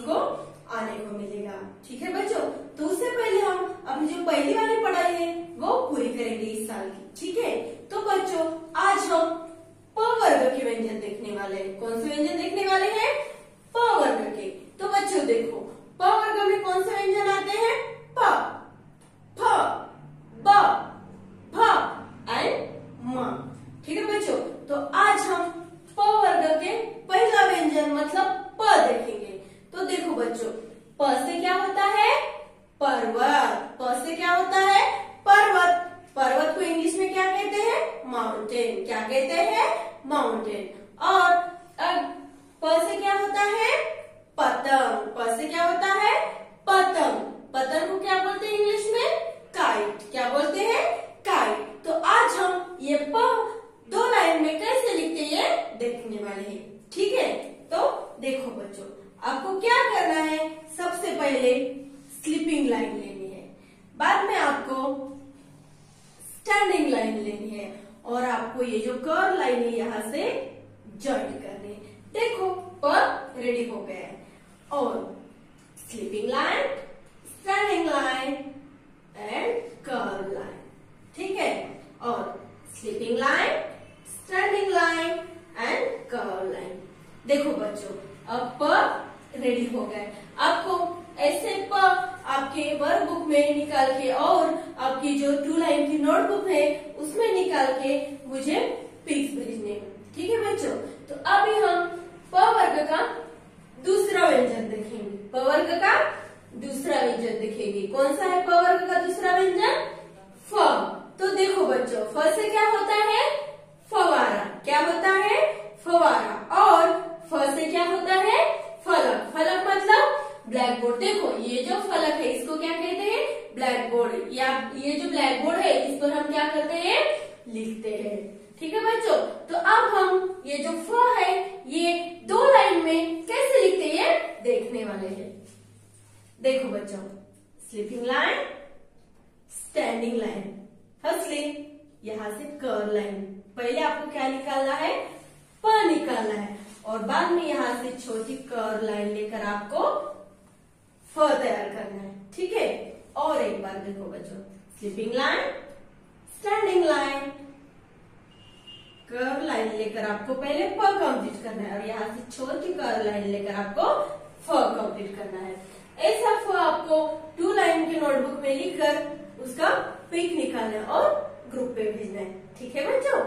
आपको आने को मिलेगा। ठीक है बच्चों, तो उससे पहले हम अपनी जो पहली वाली पढ़ाई है वो पूरी करेंगे इस साल की। ठीक है, तो बच्चों आज हम प वर्ग के व्यंजन देखने वाले हैं। कौन से व्यंजन देखने वाले हैं? प वर्ग के। तो बच्चों देखो, प वर्ग में कौन से व्यंजन आते हैं? प, फ, ब, भ एंड म। ठीक है बच्चों, तो आज हम प वर्ग के पहला व्यंजन मतलब प देखेंगे। तो देखो बच्चों, प से क्या होता है? पर्वत। प से क्या होता है? पर्वत। पर्वत को इंग्लिश में क्या कहते हैं? माउंटेन। क्या कहते हैं? माउंटेन। और अब प से क्या होता है? पतंग। प से क्या होता है? पतंग। पतंग को क्या बोलते हैं इंग्लिश में? काइट। क्या बोलते हैं? काइट। तो आज हम ये प दो लाइन में कैसे लिखते हैं ये देखने वाले हैं। ठीक है, तो देखो बच्चों, आपको क्या करना है? सबसे पहले स्लीपिंग लाइन लेनी है, बाद में आपको स्टैंडिंग लाइन लेनी है और आपको ये जो कर्व लाइन है यहाँ से जॉइंट करनी है। देखो प रेडी हो गया है। और sleeping line, standing line and curve line. ठीक है, और sleeping line, standing line and curve line. देखो बच्चों, अब प रेडी हो गए। आपको ऐसे प आपके वर्क बुक में निकाल के और आपकी जो 2 लाइन की नोटबुक है उसमें निकाल के मुझे पिक्स भेजने। ठीक है बच्चों, तो अभी हम प वर्ग का दूसरा व्यंजन देखेंगे। प वर्ग का दूसरा व्यंजन देखेंगे। कौन सा है प वर्ग का दूसरा व्यंजन? फ। तो देखो बच्चों, फ से क्या होता है? फवारा। क्या होता है? फवारा। और फ से क्या होता है? फलक। फलक मतलब ब्लैक बोर्ड। देखो ये जो फलक है इसको क्या कहते हैं? Black board. या ये जो ब्लैक बोर्ड है इस पर हम क्या करते हैं? लिखते हैं। ठीक है बच्चों, तो अब हम ये जो फ है ये 2 लाइन में कैसे लिखते हैं देखने वाले हैं। देखो बच्चों, sleeping line, standing line. Firstly यहाँ से कर्व लाइन। पहले आपको क्या निकालना है? प निकालना है और बाद में यहाँ से छोटी कर्व लाइन लेकर आपको फ तैयार करना है। ठीक है, और एक बार देखो बच्चों, sleeping line, standing line, curve line लेकर आपको पहले प कंप्लीट करना है और यहाँ से छोटी कर्व लाइन लेकर आपको फ कंप्लीट करना है। ऐसा फ आपको 2 लाइन के नोटबुक में लिखकर उसका पिक निकालना है और ग्रुप पे भेजना है। ठीक है बच्चों।